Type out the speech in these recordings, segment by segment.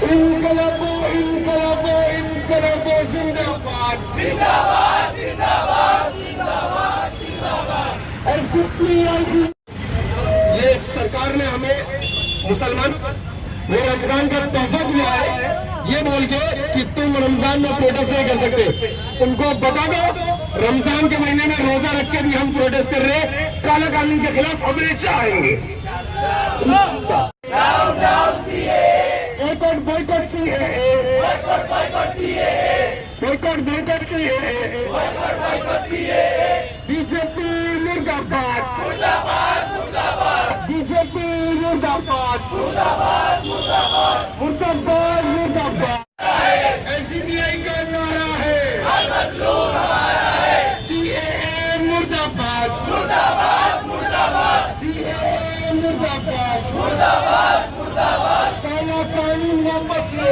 इनकलाबो इनकलाबो इनकलाबो जिंदाबाद ये सरकार ने हमें मुसलमान वो रमजान का तोहफा दिया है ये बोल के कि तुम रमजान में प्रोटेस्ट नहीं कर सकते। उनको बता दो रमजान के महीने में रोजा रख के भी हम प्रोटेस्ट कर रहे हैं, काला कानून के खिलाफ हमेशा आएंगे। बोयकॉट बोयकॉट सीएए, बोयकॉट बोयकॉट सीएए, बीजेपी मुर्दाबाद, बीजेपी मुर्दाबाद, मुर्दाबाद मुर्दाबाद। एसडीपीआई का नारा है सीएए मुर्दाबाद, सीएए मुर्दाबाद, काला कानून वापस लो।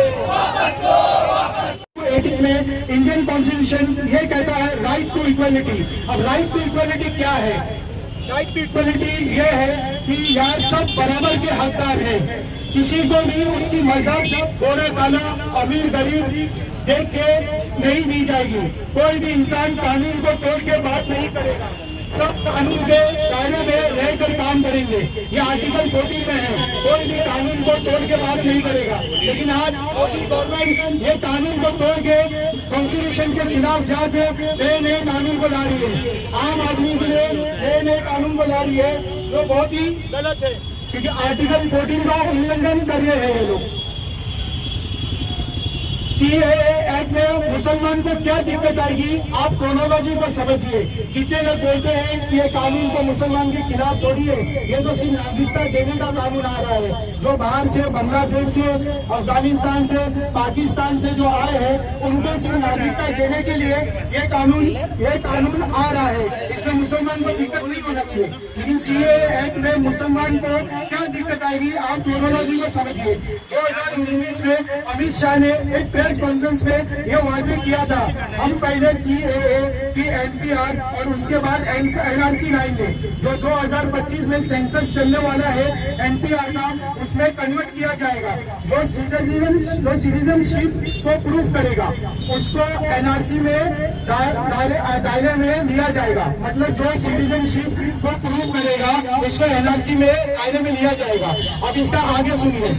में इंडियन कॉन्स्टिट्यूशन ये कहता है राइट टू इक्वलिटी। अब राइट टू इक्वलिटी क्या है? राइट टू इक्वलिटी ये है कि यहाँ सब बराबर के हकदार हैं, किसी को भी उनकी मजहब गोरा काला अमीर गरीब देख के नहीं दी जाएगी। कोई भी इंसान कानून को तोड़ के बात नहीं करेगा, सब कानून के दायरे में रहकर काम करेंगे। ये आर्टिकल 14 में है, कोई भी कानून को तोड़ के बात नहीं करेगा। लेकिन आज मोदी गवर्नमेंट ये कानून को तोड़ के कॉन्स्टिट्यूशन के खिलाफ जाके नए नए कानून को ला रही है, आम आदमी के लिए नए नए कानून को ला रही है, जो बहुत ही गलत है क्योंकि आर्टिकल 14 का उल्लंघन कर रहे हैं ये लोग। सीएए एक्ट में मुसलमान को क्या दिक्कत आएगी? आप क्रोनोलॉजी को समझिए। कितने लोग बोलते हैं कि ये कानून तो मुसलमान के खिलाफ थोड़ी है, ये तो सिर्फ नागरिकता देने का कानून आ रहा है। जो बाहर से बांग्लादेश से अफगानिस्तान से पाकिस्तान से जो आए हैं उनको सिर्फ नागरिकता देने के लिए ये कानून आ रहा है, इसमें मुसलमान को दिक्कत नहीं होना चाहिए। लेकिन सीएए एक्ट में मुसलमान को क्या दिक्कत आएगी? आप क्रोनोलॉजी को समझिए। 2019 में अमित शाह ने एक प्रेस कॉन्फ्रेंस में ये वाजे किया था, हम पहले सीएए की एनपीआर और उसके बाद एनआरसी लाएंगे। जो 2025 में सेंसस चलने वाला है एनपीआर का, उसमें कन्वर्ट किया जाएगा। जो सिटीजनशिप को प्रूफ करेगा उसको एनआरसी में दायरे में लिया जाएगा। मतलब जो सिटीजनशिप को प्रूफ करेगा उसको एनआरसी में दायरे में लिया जाएगा। अब इसका आगे सुनिए।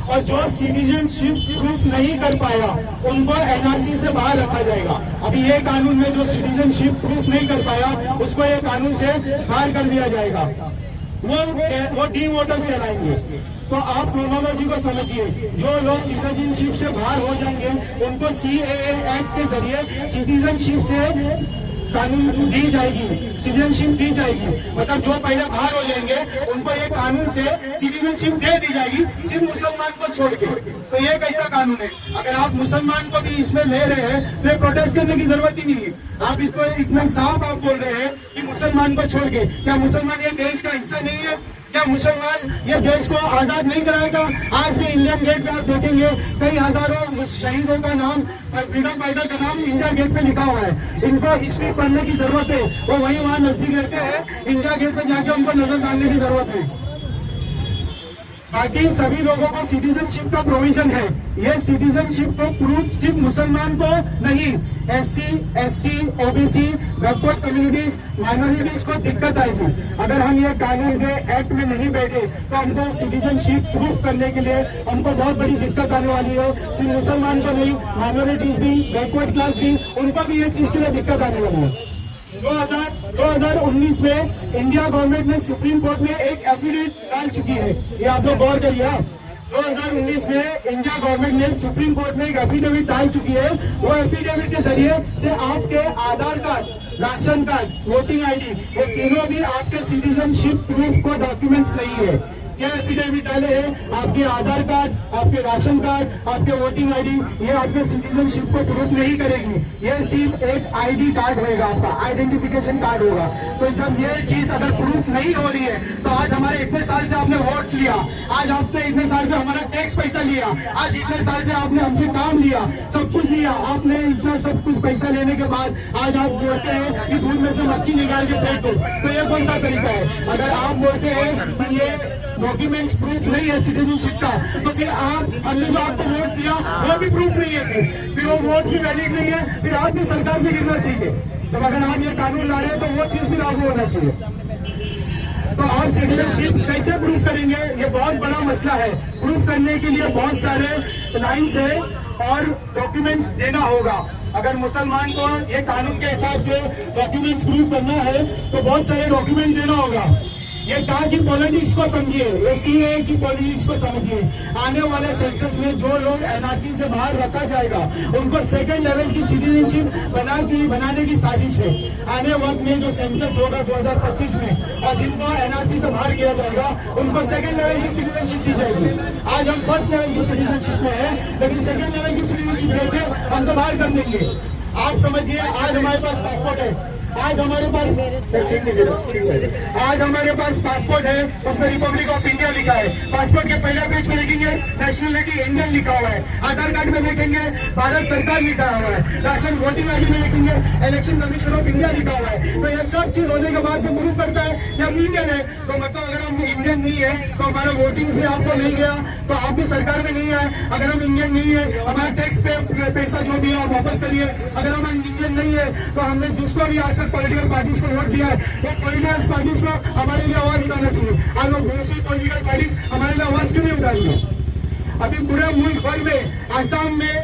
और जो सिटीजनशिप प्रूफ नहीं कर पाया उनको एनआरसी से बाहर रखा जाएगा। अभी ये कानून में जो सिटीजनशिप प्रूफ नहीं कर पाया उसको ये कानून से बाहर कर दिया जाएगा, वो डी वोटर्स कहलाएंगे। तो आप क्रोनोलॉजी को समझिए। जो लोग सिटीजनशिप से बाहर हो जाएंगे उनको सीएए एक्ट के जरिए सिटीजनशिप से कानून दी जाएगी, सिटीजनशिप दी जाएगी। मतलब जो पहले बाहर हो जाएंगे उनको ये कानून से सिटीजनशिप दे दी जाएगी, सिर्फ मुसलमान को छोड़ के। तो ये कैसा कानून है? अगर आप मुसलमान को भी इसमें ले रहे हैं तो प्रोटेस्ट करने की जरूरत ही नहीं है। आप इसको इतना साफ आप बोल रहे हैं कि मुसलमान को छोड़ के। क्या मुसलमान ये देश का हिस्सा नहीं है? क्या मुसलमान ये देश को आजाद नहीं कराएगा? आज भी इंडियन गेट पे आप देखेंगे कई हजारों शहीदों का नाम, फ्रीडम फाइटर का नाम इंडिया गेट पे लिखा हुआ है। इनको हिस्ट्री पढ़ने की जरूरत है, वो वहाँ नजदीक रहते हैं, इंडिया गेट पे जाके उनको नजर डालने की जरूरत है। बाकी सभी लोगों को सिटीजनशिप का प्रोविजन है। ये सिटीजनशिप को प्रूफ सिर्फ मुसलमान को नहीं, SC, ST, OBC, backward communities, minorities को दिक्कत आएगी। अगर हम ये कानून के एक्ट में नहीं बैठे तो हमको सिटीजनशिप प्रूफ करने के लिए हमको बहुत बड़ी दिक्कत आने वाली है। सिर्फ मुसलमान को नहीं, माइनॉरिटीज भी, बैकवर्ड क्लास भी, उनको भी ये चीज के लिए दिक्कत आने वाली है। 2019 में इंडिया गवर्नमेंट ने सुप्रीम कोर्ट में एक एफिडेविट डाल चुकी है, ये आप लोग गौर करिए। 2019 में इंडिया गवर्नमेंट ने सुप्रीम कोर्ट में एक एफिडेविट डाल चुकी है। वो एफिडेविट के जरिए से आपके Aadhaar card, ration card, voting ID, ये तीनों भी आपके सिटीजनशिप प्रूफ को डॉक्यूमेंट्स नहीं है। क्या एफिडेविट डाले हैं? आपके आधार कार्ड, आपके राशन कार्ड, आपके वोटिंग आईडी, ये आपके सिटीजनशिप को प्रूफ नहीं करेगी। ये सिर्फ एक आईडी कार्ड होगा, आपका आइडेंटिफिकेशन कार्ड होगा। तो जब ये चीज अगर प्रूफ नहीं हो रही है तो आज हमारे इतने साल से आपने वोट वोट्स लिया, आज आपने इतने साल से हमारा टैक्स पैसा लिया, आज इतने साल से आपने हमसे काम लिया, सब कुछ लिया, आपने इतना सब कुछ पैसा लेने के बाद आज आप बोलते हैं कि दूध में से मक्खी निकाल के फेंक दो, तो ये कौन सा तरीका है? अगर आप बोलते हैं कि ये डॉक्यूमेंट्स प्रूफ नहीं है सिटीजनशिप का, तो फिर आप हमने जो आपको वोट दिया वो भी प्रूफ नहीं है, फिर वो वोट भी वैलिड नहीं है, फिर आपकी सरकार से गिरना चाहिए। जब अगर आप ये कानून ला रहे हैं तो वो चीज भी लागू होना चाहिए। तो आप सिटीजनशिप कैसे प्रूफ करेंगे? ये बहुत बड़ा मसला है। प्रूफ करने के लिए बहुत सारे लाइन्स है और डॉक्यूमेंट्स देना होगा। अगर मुसलमान को ये कानून के हिसाब से डॉक्यूमेंट्स प्रूफ करना है तो बहुत सारे डॉक्यूमेंट देना होगा। ये कहा कि पॉलिटिक्स को समझिए, ये सीए की पॉलिटिक्स को समझिए। आने वाले सेंसस में जो लोग एनआरसी से बाहर रखा जाएगा उनको सेकंड लेवल की सिटीजनशिप बनाने की साजिश है। आने वक्त में जो सेंसस होगा 2025 में और जिनको एनआरसी से बाहर किया जाएगा उनको सेकंड लेवल की सिटीजनशिप दी जाएगी। आज हम फर्स्ट लेवल की सिटीजनशिप में है, लेकिन सेकंड लेवल की सिटीजनशिप देते हम तो बाहर कर देंगे। आप समझिए, आज हमारे पास पासपोर्ट है, आज हमारे पास आज हमारे पास पासपोर्ट है, उसमें रिपब्लिक ऑफ इंडिया लिखा है। पासपोर्ट के पहले पेज में देखेंगे नेशनलिटी इंडियन लिखा हुआ है, आधार कार्ड में देखेंगे भारत सरकार लिखा हुआ है, राशन वोटिंग आईडी में देखेंगे इलेक्शन कमीशन ऑफ इंडिया लिखा हुआ है। तो ये सब चीज होने के बाद जो प्रूफ करता है कि हम इंडियन है, तो मतलब अगर हम इंडियन नहीं है तो हमारा वोटिंग भी आपको नहीं गया, तो आप भी सरकार में नहीं आए। अगर हम इंडियन नहीं है, हमारा टैक्स पे पैसा जो भी है आप वापस करिए। अगर हम इंडियन नहीं है तो हमने जिसको भी आज पॉलिटिकल पार्टीज को वोट दिया है वो पॉलिटिकल पार्टीज को हमारे लिए आवाज उठाना चाहिए। आज लोग दूसरी पॉलिटिकल पार्टीज हमारे लिए आवाज क्यों नहीं उठा रही है? अभी पूरे मुल्क भर में, आसाम में